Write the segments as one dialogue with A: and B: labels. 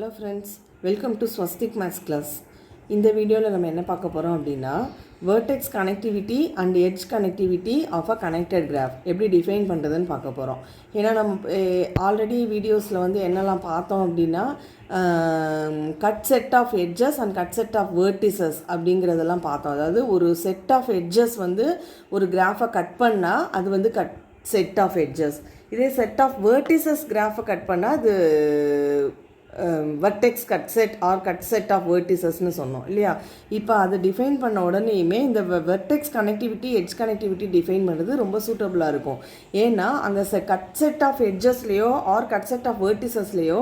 A: Hello friends, welcome to Swastik maths class. இந்த வீடியோவில் நம்ம என்ன பார்க்க போகிறோம் அப்படின்னா vertex connectivity and edge connectivity of a connected graph எப்படி டிஃபைன் பண்ணுறதுன்னு பார்க்க போகிறோம். ஏன்னா நம்ம ஆல்ரெடி வீடியோஸில் வந்து என்னெல்லாம் பார்த்தோம் அப்படின்னா cut set of edges and cut set of vertices அப்படிங்கிறதெல்லாம் பார்த்தோம். அதாவது ஒரு செட் ஆஃப் எட்ஜஸ் வந்து ஒரு கிராஃபை கட் பண்ணால் அது வந்து கட் செட் ஆஃப் எட்ஜஸ். இதே செட் ஆஃப் வேர்டிசஸ் கிராஃபை கட் பண்ணால் அது vertex cut set or cut set of வேர்டிசஸ்னு சொன்னோம் இல்லையா. இப்போ அதை டிஃபைன் பண்ண உடனேயுமே இந்த vertex connectivity edge connectivity define பண்ணுறது ரொம்ப சூட்டபுளாக இருக்கும். ஏன்னா அங்கே கட் செட் ஆஃப் எட்ஜஸ்லேயோ ஆர் கட் செட் ஆஃப் வேர்டிசஸ்லேயோ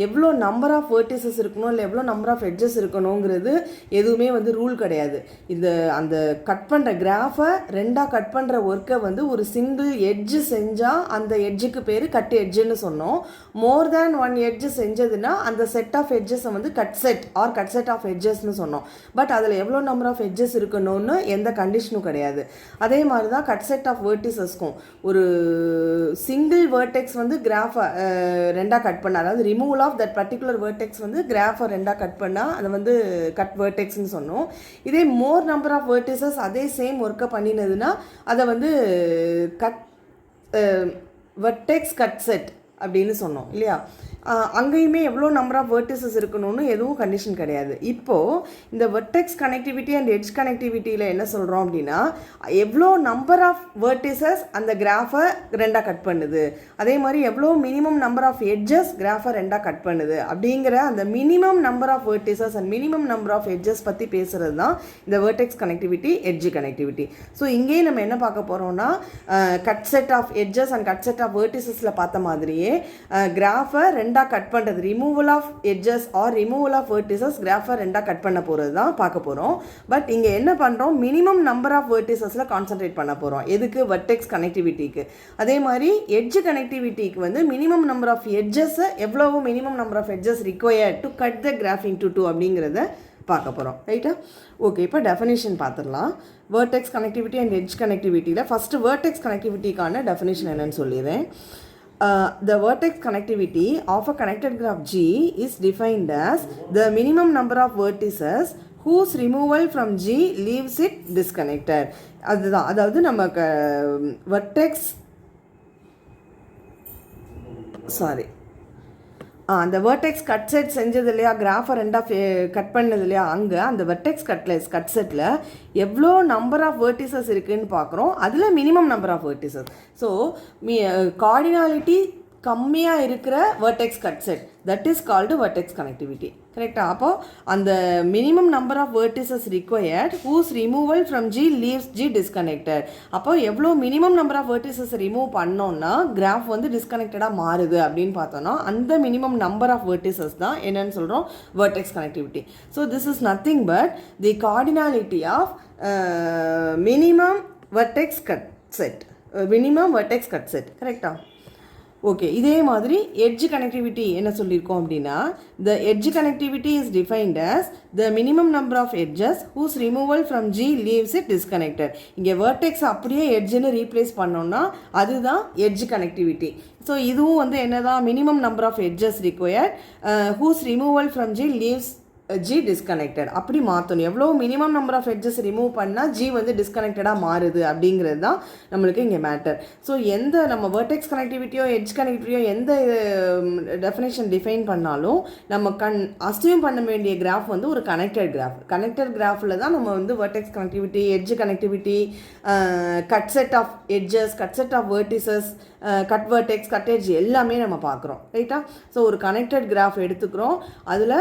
A: எவ்வளோ நம்பர் ஆஃப் வேர்டிசஸ் இருக்கணும் இல்லை எவ்வளோ நம்பர் ஆஃப் எட்ஜஸ் இருக்கணுங்கிறது எதுவுமே வந்து ரூல் கிடையாது. அந்த கட் பண்ணுற கிராஃபை ரெண்டாக கட் பண்ணுற ஒர்க்கை வந்து ஒரு சிங்கிள் எட்ஜு செஞ்சால் அந்த எட்ஜுக்கு பேர் கட் எட்ஜுன்னு சொன்னோம். மோர் தேன் ஒன் எட்ஜு செஞ்சதுன்னா அந்த செட் ஆஃப் எட்ஜஸை வந்து cut set or cut set of எட்ஜஸ்னு சொன்னோம். பட் அதில் எவ்வளோ நம்பர் ஆஃப் எட்ஜஸ் இருக்கணும்னு எந்த கண்டிஷனும் கிடையாது. அதே மாதிரி தான் கட் செட் ஆஃப் வேர்டிசஸ்க்கும் ஒரு சிங்கிள் வேர்டெக்ஸ் வந்து கிராஃபை ரெண்டாக கட் பண்ணால், அதாவது removal of that particular vertex வந்து கிராஃபை ரெண்டாக கட் பண்ணால் அதை வந்து கட் வேர்டெக்ஸ்ன்னு சொன்னோம். இதே மோர் நம்பர் ஆஃப் வேர்டிசஸ் அதே சேம் ஒர்க்கை பண்ணினதுன்னா அதை வந்து கட் வெர்டெக்ஸ் கட் செட் அப்படின்னு சொன்னோம் இல்லையா. அங்கேயுமே எவ்வளோ நம்பர் ஆஃப் வேர்டிசஸ் இருக்கணும்னு எதுவும் கண்டிஷன் கிடையாது. இப்போது இந்த வெர்டெக்ஸ் கனெக்டிவிட்டி அண்ட் எட்ஜ் கனெக்டிவிட்டியில் என்ன சொல்கிறோம் அப்படின்னா எவ்வளோ நம்பர் ஆஃப் வேர்டிசஸ் அந்த கிராஃபை ரெண்டாக கட் பண்ணுது, அதே மாதிரி எவ்வளோ மினிமம் நம்பர் ஆஃப் எட்ஜஸ் கிராஃபை ரெண்டாக கட் பண்ணுது அப்படிங்கிற அந்த minimum number of vertices and minimum number of edges பற்றி பேசுகிறது தான் இந்த vertex connectivity edge connectivity. So இங்கேயும் நம்ம என்ன பார்க்க போகிறோம்னா cut set of edges and cut set of வேர்டிசஸில் பார்த்த மாதிரியே கிராஃபை ரெண்டாக கட் பண்ணுறது, removal of edges or removal of vertices கிராஃபை ரெண்டாக கட் பண்ண போகிறது தான் பார்க்க போகிறோம். பட் இங்கே என்ன பண்ணுறோம், மினிமம் நம்பர் ஆஃப் வேர்டிசஸில் கான்சன்ட்ரேட் பண்ண போகிறோம். எதுக்கு? வெர்டெக்ஸ் கனெக்டிவிட்டிக்கு. அதே மாதிரி எட்ஜ் கனெக்டிவிட்டிக்கு வந்து மினிமம் நம்பர் ஆஃப் எட்ஜஸை எவ்வளவு minimum number of edges required to cut the graph into 2 அப்படிங்கிறத பார்க்க போகிறோம். ரைட்டா? ஓகே, இப்போ டெஃபினேஷன் பார்த்துடலாம். வேர்டெக்ஸ் கனெக்டிவிட்டி அண்ட் எட்ஜ் கனெக்டிவிட்டியில் ஃபஸ்ட்டு வேர்டெக்ஸ் கனெக்டிவிட்டிக்கான டெஃபினேஷன் என்னன்னு சொல்லிடுறேன். The vertex connectivity of a connected graph G is defined as the minimum number of vertices whose removal from G leaves it disconnected. அதுதான், அதாவது நமக்கு அந்த vertex cut set செஞ்சது இல்லையா, கிராஃபை ரெண்டாக கட் பண்ணது இல்லையா, அங்கே அந்த வெர்டெக்ஸ் கட் செட்டில் எவ்வளோ நம்பர் ஆஃப் வேர்டிசஸ் இருக்குதுன்னு பார்க்குறோம். அதில் minimum number of vertices. So cardinality கம்மியாக இருக்கிற vertex cut set, that is called vertex connectivity. கரெக்டாக? அப்போது அந்த minimum number of vertices required whose removal from G leaves G disconnected. அப்போது எவ்வளோ minimum number of vertices remove பண்ணோன்னா graph வந்து டிஸ்கனெக்டடாக மாறுது அப்படின்னு பார்த்தோன்னா அந்த மினிமம் நம்பர் ஆஃப் வேர்டிசஸ் தான் என்னன்னு சொல்கிறோம், vertex connectivity. So this is nothing but the cardinality of minimum vertex cut set, minimum vertex cut set. கரெக்டாக? ஓகே, இதே மாதிரி எட்ஜ் கனெக்டிவிட்டி என்ன சொல்லியிருக்கோம் அப்படின்னா the edge connectivity is defined as the minimum number of edges whose removal from G leaves it disconnected. இங்கே vertex அப்படியே எட்ஜுன்னு replace பண்ணோன்னா அதுதான் எட்ஜ் கனெக்டிவிட்டி. ஸோ இதுவும் வந்து என்னதான், minimum number of edges required whose removal from G leaves G disconnected அப்படி மாற்றணும். எவ்வளோ minimum number of edges remove பண்ணால் G வந்து டிஸ்கனெக்டடாக மாறுது அப்படிங்கிறது தான் நம்மளுக்கு இங்கே மேட்டர். ஸோ எந்த நம்ம வெர்டெக்ஸ் கனெக்டிவிட்டியோ எட்ஜ் கனெக்டிவிட்டியோ எந்த டெஃபினேஷன் டிஃபைன் பண்ணாலும் நம்ம அஸ்யூம் பண்ண வேண்டிய கிராஃப் வந்து ஒரு கனெக்டட் கிராஃப். கனெக்டட் கிராஃபில் தான் நம்ம வந்து vertex connectivity, edge connectivity, cut set of edges, cut set of vertices, cut vertex, cut edge எல்லாமே நம்ம பார்க்குறோம். ரைட்டா? ஸோ ஒரு கனெக்டட் கிராஃப் எடுத்துக்கிறோம். அதில்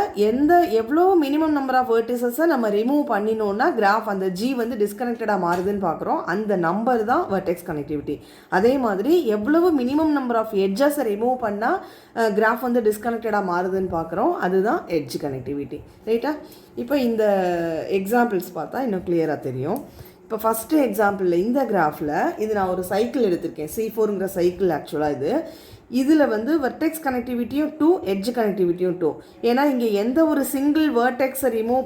A: எவ்வளோ மினிமம் நம்பர் ஆஃப் வேர்டிசஸை நம்ம ரிமூவ் பண்ணினோன்னா கிராஃப் அந்த ஜி வந்து டிஸ்கனெக்டடாக மாறுதுன்னு பார்க்குறோம். அந்த நம்பர் தான் வெர்டெக்ஸ் கனெக்டிவிட்டி. அதே மாதிரி எவ்வளவு மினிமம் நம்பர் ஆஃப் எட்ஜஸை ரிமூவ் பண்ணால் கிராஃப் வந்து டிஸ்கனெக்டடாக மாறுதுன்னு பார்க்குறோம். அதுதான் எட்ஜ் கனெக்டிவிட்டி. ரைட்டா? இப்போ இந்த எக்ஸாம்பிள்ஸ் பார்த்தா இன்னும் கிளியராக தெரியும். இப்போ ஃபஸ்ட்டு எக்ஸாம்பிளில் இந்த கிராஃபில் இது நான் ஒரு சைக்கிள் எடுத்திருக்கேன், C4ங்கிற சைக்கிள். ஆக்சுவலாக இதில் வந்து வெர்டெக்ஸ் கனெக்டிவிட்டியும் 2, எட்ஜ் கனெக்டிவிட்டியும் 2. ஏன்னா இங்கே எந்த ஒரு சிங்கிள் வேர்டெக்ஸை ரிமூவ்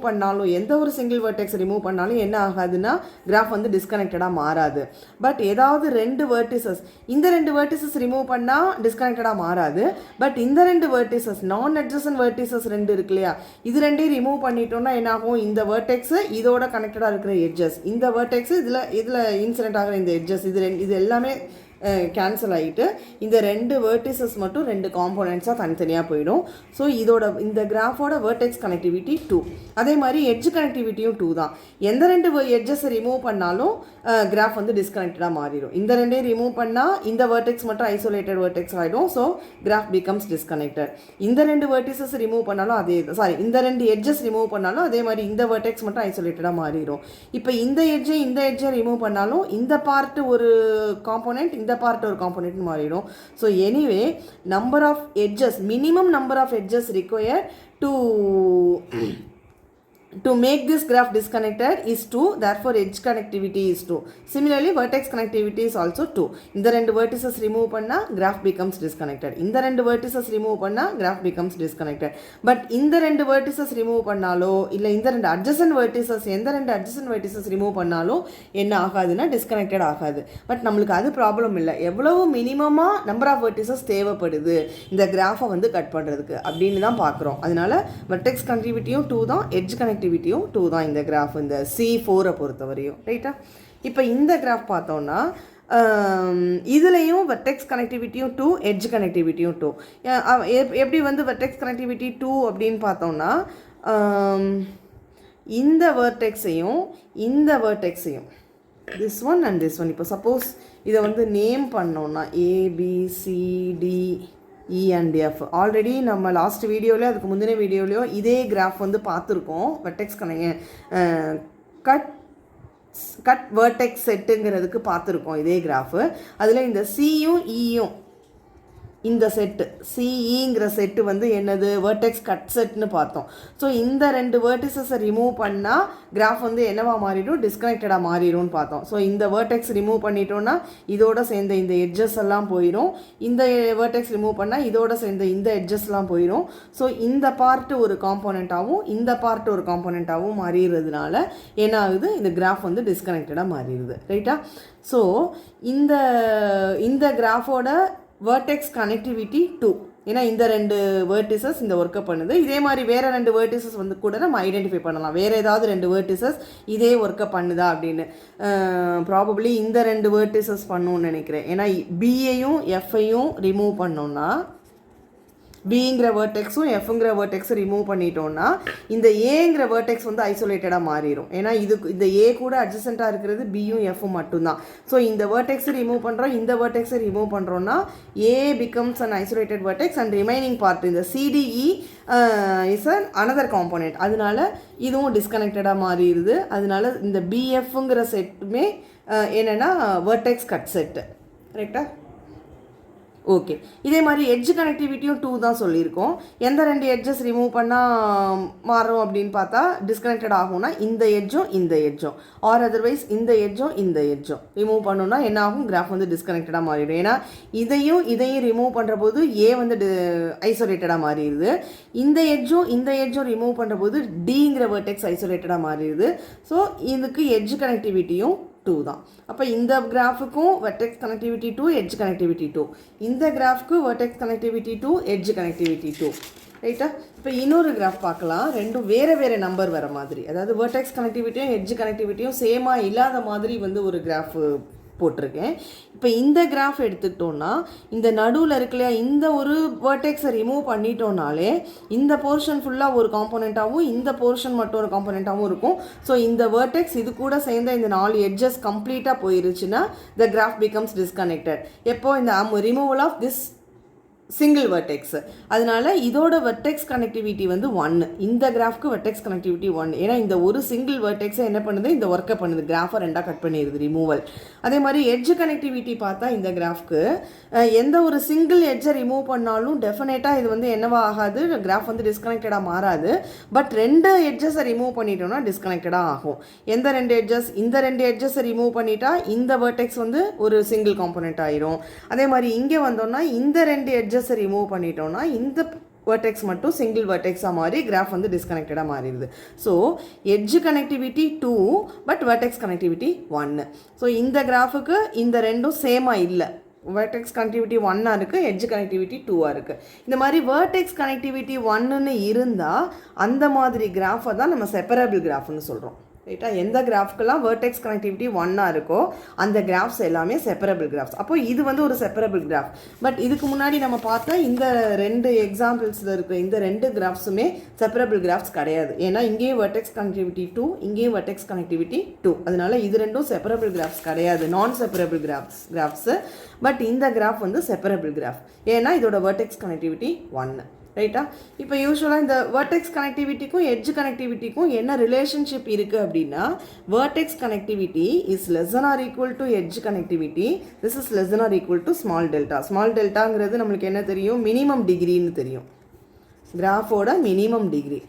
A: பண்ணாலும் என்ன ஆகாதுன்னா கிராஃப் வந்து டிஸ்கனெக்டடாக மாறாது. பட் ஏதாவது 2 வேர்டிசஸ், இந்த 2 வேர்டிசஸ் ரிமூவ் பண்ணால் டிஸ்கனெக்டடாக மாறாது. பட் இந்த 2 வேர்டிசஸ், நான் அட்ஜசன்ட் வேர்டிசஸ் 2 இருக்கு இல்லையா, இது 2ஐயும் ரிமூவ் பண்ணிட்டோம்னா என்ன ஆகும், இந்த வேர்டெக்ஸு இதோட கனெக்டடாக இருக்கிற எட்ஜஸ், இந்த வேர்டெக்ஸு இதில் இன்சிடென்ட் ஆகிற இந்த எட்ஜஸ், இது எல்லாமே கேன்சல் ஆகிட்டு இந்த 2 வேர்டிசஸ் மட்டும் 2 காம்போனன்ட்ஸாக தனித்தனியாக போயிடும். ஸோ இந்த கிராஃபோட வேர்டெக்ஸ் கனெக்டிவிட்டி 2. அதே மாதிரி எட்ஜ் கனெக்டிவிட்டியும் 2 தான். எந்த 2 எட்ஜஸை ரிமூவ் பண்ணாலும் கிராஃப் வந்து டிஸ்கனெக்டடாக மாறிடும். இந்த 2ஐயும் ரிமூவ் பண்ணால் இந்த வேர்டெக்ஸ் மட்டும் ஐசோலேட்டட் வேர்டெக்ஸ் ஆகிடும். So graph becomes disconnected. இந்த 2 வேர்டிசஸ் ரிமூவ் பண்ணாலும் இந்த 2 எட்ஜஸ் ரிமூவ் பண்ணாலும் அதே மாதிரி இந்த வேர்டெக்ஸ் மட்டும் ஐசோலேட்டடாக மாறிடும். இப்போ இந்த எட்ஜை ரிமூவ் பண்ணாலும் இந்த பார்ட் ஒரு காம்போனன்ட், இந்த பார்ட் ஒரு காம்போனன்ட் மாறிடும். So anyway number of edges, minimum number of edges required to make this graph disconnected is 2. Therefore edge connectivity is 2. Similarly vertex connectivity is also 2. இந்த 2 vertices remove பண்ணா graph becomes disconnected. இந்த 2 vertices remove பண்ணா graph becomes disconnected. But இந்த 2 vertices remove பண்ணாலோ இல்ல இந்த 2 adjacent vertices, எந்த 2 adjacent vertices remove பண்ணாலோ என்ன ஆகாதுன்னா disconnected ஆகாது. பட் நம்மளுக்கு அது ப்ராப்ளம் இல்லை. எவ்வளவு மினிமமா நம்பர் ஆஃப் vertices தேவைப்படுது இந்த கிராஃபை வந்து கட் பண்ணுறதுக்கு அப்படின்னு தான் பார்க்குறோம். அதனால vertex connectivityயும் 2 தான், edge connectivityயும் 2 தான் இந்த கிராஃப், இந்த C4 பொறுத்தவரையும். ரைட்டா? இப்போ இந்த கிராஃப் பார்த்தோம்னா இதுலேயும் வெர்டெக்ஸ் கனெக்டிவிட்டியும் 2, எட்ஜ் கனெக்டிவிட்டியும் 2. எப்படி வந்து வெர்டெக்ஸ் கனெக்டிவிட்டி 2 அப்படின்னு பார்த்தோம்னா இந்த வேர்டெக்ஸையும் இந்த வேர்டெக்ஸையும் this one and this one, இப்போ சப்போஸ் இதை வந்து நேம் பண்ணோன்னா ABCD E and F. Already நம்ம லாஸ்ட் வீடியோலையோ அதுக்கு முந்தின வீடியோலையோ இதே கிராஃப் வந்து பார்த்துருக்கோம். வெர்டெக்ஸ் கட் வேர்டெக்ஸ் செட்டுங்கிறதுக்கு பார்த்துருக்கோம் இதே கிராஃபு. அதில் இந்த சியும் ஈயும் இந்த செட்டு சிஇங்கிற செட்டு வந்து என்னது, வேர்டெக்ஸ் கட் செட்னு பார்த்தோம். ஸோ இந்த 2 வேர்டிசஸை ரிமூவ் பண்ணால் கிராஃப் வந்து என்னவா மாறிடும், டிஸ்கனெக்டடாக மாறிடும்னு பார்த்தோம். ஸோ இந்த வேர்டெக்ஸ் ரிமூவ் பண்ணிட்டோன்னா இதோட சேர்ந்த இந்த எட்ஜஸ் எல்லாம் போயிடும். இந்த வேர்டெக்ஸ் ரிமூவ் பண்ணால் இதோட சேர்ந்த இந்த எட்ஜஸ்லாம் போயிடும். ஸோ இந்த பார்ட்டு ஒரு காம்போனண்ட்டாகவும் இந்த பார்ட்டு ஒரு காம்போனண்ட்டாகவும் மாறிடுறதுனால என்ன ஆகுது, இந்த கிராஃப் வந்து டிஸ்கனெக்டடாக மாறிடுது. ரைட்டா? ஸோ இந்த கிராஃபோட vertex connectivity 2. ஏன்னா இந்த 2 வேர்டிசஸ் இந்த ஒர்க்கை பண்ணுது. இதே மாதிரி வேறு 2 வேர்டிசஸ் வந்து கூட நம்ம ஐடென்டிஃபை பண்ணலாம். வேறு ஏதாவது 2 வேர்டிசஸ் இதே ஒர்க்கை பண்ணுதா அப்படின்னு. ப்ராபப்ளி இந்த 2 வேர்டிசஸ் பண்ணுன்னு நினைக்கிறேன். ஏன்னா பியையும் எஃப்ஐயும் ரிமூவ் பண்ணோன்னா, பிங்கிற வேர்டெக்ஸும் எஃப்ங்கிற வேர்டெக்ஸும் ரிமூவ் பண்ணிட்டோன்னா இந்த ஏங்கிற வேர்டெக்ஸ் வந்து ஐசோலேட்டடாக மாறிடும். ஏன்னா இந்த ஏ கூட அட்ஜசண்ட்டாக இருக்கிறது பியும் எஃப்பும் மட்டும்தான். ஸோ இந்த வேர்டெக்ஸை ரிமூவ் பண்ணுறோம், இந்த வேர்டெக்ஸை ரிமூவ் பண்ணுறோன்னா ஏ becomes an isolated vertex and remaining part இந்த சிடிஇ இஸ் அனதர் காம்போனன்ட். அதனால இதுவும் டிஸ்கனெக்டடாக மாறிடுது. அதனால இந்த பிஎஃப்ங்கிற செட்டுமே என்னென்னா வேர்டெக்ஸ் கட் செட்டு. கரெக்டா? ஓகே. இதே மாதிரி எட்ஜ் கனெக்டிவிட்டியும் 2 தான் சொல்லியிருக்கோம். எந்த 2 எட்ஜஸ் ரிமூவ் பண்ணால் மாறும் அப்படின்னு பார்த்தா டிஸ்கனெக்டட் ஆகும்னா இந்த எட்ஜும் ஆர் அதர்வைஸ் இந்த எட்ஜும் ரிமூவ் பண்ணோன்னா என்ன ஆகும், கிராஃப் வந்து டிஸ்கனெக்டடாக மாறிடும். ஏன்னா இதையும் ரிமூவ் பண்ணுற போது ஏ வந்து ஐசோலேட்டடாக மாறிடுது. இந்த எட்ஜும் ரிமூவ் பண்ணுற போது டிங்கிற வேர்டெக்ஸ் ஐசோலேட்டடாக மாறிடுது. ஸோ இதுக்கு எட்ஜ் கனெக்டிவிட்டியும் 2 தான். அப்போ இந்த கிராஃபுக்கும் வெர்டெக்ஸ் கனெக்டிவிட்டி 2, எட்ஜ் கனெக்டிவிட்டி 2. இந்த கிராஃப்க்கு வெர்டெக்ஸ் கனெக்டிவிட்டி 2, எட்ஜ் கனெக்டிவிட்டி 2. ரைட்டா? இப்போ இன்னொரு கிராஃப் பார்க்கலாம். ரெண்டும் வேறு நம்பர் வர மாதிரி, அதாவது வெர்டெக்ஸ் கனெக்டிவிட்டியும் எட்ஜ் கனெக்டிவிட்டியும் சேமாக இல்லாத மாதிரி வந்து ஒரு கிராஃப் போட்டிருக்கேன். இப்போ இந்த கிராஃப் எடுத்துக்கிட்டோன்னா இந்த நடுவில் இருக்குல்லையா, இந்த ஒரு வேர்டெக்ஸை ரிமூவ் பண்ணிட்டோம்னாலே இந்த போர்ஷன் ஃபுல்லாக ஒரு காம்போனண்ட்டாகவும் இந்த போர்ஷன் மட்டும் ஒரு காம்போனண்ட்டாகவும் இருக்கும். ஸோ இந்த வேர்டெக்ஸ் இது கூட சேர்ந்த இந்த 4 எட்ஜஸ் கம்ப்ளீட்டாக போயிருச்சுன்னா த கிராஃப் பிகம்ஸ் டிஸ்கனெக்டட். எப்போ இந்த removal of this single vertex. அதனால இதோட வெர்டெக்ஸ் கனெக்டிவிட்டி வந்து 1. இந்த கிராஃப்க்கு வெர்டெக்ஸ் கனெக்டிவிட்டி 1. ஏன்னா இந்த ஒரு சிங்கிள் வெர்டெக்ஸை என்ன பண்ணுது, இந்த ஒர்க்கை பண்ணுது, கிராஃபை ரெண்டாக கட் பண்ணிடுது, ரிமூவல். அதே மாதிரி எட்ஜ் கனெக்டிவிட்டி பார்த்தா இந்த கிராஃப்க்கு எந்த ஒரு சிங்கிள் எட்ஜை ரிமூவ் பண்ணாலும் டெஃபினட்டாக இது வந்து என்னவா ஆகாது, கிராஃப் வந்து டிஸ்கனெக்டடாக மாறாது. பட் 2 எட்ஜஸை ரிமூவ் பண்ணிட்டோம்னா டிஸ்கனெக்டடாக ஆகும். எந்த 2 எட்ஜஸ்? இந்த 2 எட்ஜஸை ரிமூவ் பண்ணிட்டா இந்த வெர்டெக்ஸ் வந்து ஒரு சிங்கிள் காம்போனெண்ட் ஆயிரும். அதே மாதிரி இங்கே வந்தோம்னா இந்த 2 எட்ஜஸ் ரிமூவ் பண்ணிட்டோம்னா இந்த வெர்டெக்ஸ் மட்டும் சிங்கிள் வெர்டெக்ஸாக மாறி கிராஃப் வந்து டிஸ்கனெக்டடாக மாறிடுது. So edge connectivity 2 but vertex connectivity 1. So இந்த கிராஃபுக்கு இந்த ரெண்டும் சேமாக இல்லை. வெர்டெக்ஸ் கனெக்டிவிட்டி 1 இருக்குது, எட்ஜ் கனெக்டிவிட்டி 2 இருக்குது. இந்த மாதிரி வெர்டெக்ஸ் கனெக்டிவிட்டி 1ன்னு இருந்தால் அந்த மாதிரி கிராஃபை தான் நம்ம செப்பரபிள் கிராஃப்னு சொல்கிறோம். ரைட்டா? எந்த கிராஃப்க்கெல்லாம் வெர்டெக்ஸ் கனெக்டிவிட்டி 1 இருக்கோ அந்த கிராஃப்ஸ் எல்லாமே செப்பரபிள் கிராஃப்ஸ். அப்போ இது வந்து ஒரு செப்பரபிள் கிராஃப். பட் இதுக்கு முன்னாடி நம்ம பார்த்தா இந்த 2 எக்ஸாம்பிள்ஸில் இருக்க இந்த 2 கிராஃப்ஸுமே செப்பரபிள் கிராஃப்ஸ் கிடையாது. ஏன்னா இங்கேயும் வெர்டெக்ஸ் கனெக்டிவிட்டி 2, இங்கேயும் வெர்டெக்ஸ் கனெக்டிவிட்டி 2. அதனால இது ரெண்டும் செப்பரபிள் கிராஃப்ஸ் கிடையாது, நான் செப்பரபிள் கிராஃப்ஸு. பட் இந்த கிராஃப் வந்து செப்பரபிள் கிராஃப். ஏன்னா இதோட வெர்டெக்ஸ் கனெக்டிவிட்டி 1. ரைட்டா? இப்போ யூஸ்வலாக இந்த வெர்டெக்ஸ் கனெக்டிவிட்டிக்கும் எட்ஜ் கனெக்டிவிட்டிக்கும் என்ன ரிலேஷன்ஷிப் இருக்குது அப்படின்னா, vertex connectivity is less than or equal to edge connectivity. This is less than or equal to small delta. Small டெல்டாங்கிறது நம்மளுக்கு என்ன தெரியும், மினிமம் டிகிரின்னு தெரியும், கிராஃபோட மினிமம் டிகிரி.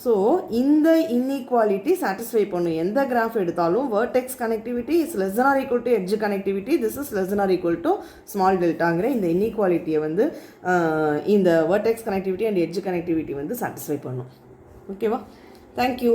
A: ஸோ இந்த இன்இக்வாலிட்டி சாட்டிஸ்ஃபை பண்ணும். எந்த கிராஃப் எடுத்தாலும் vertex connectivity is less than or equal to edge connectivity, this is less than or equal to small டெல்டாங்கிற இந்த இன்இக்வாலிட்டியை வந்து இந்த vertex connectivity and edge connectivity வந்து சாட்டிஸ்ஃபை பண்ணும். ஓகேவா? தேங்க்யூ.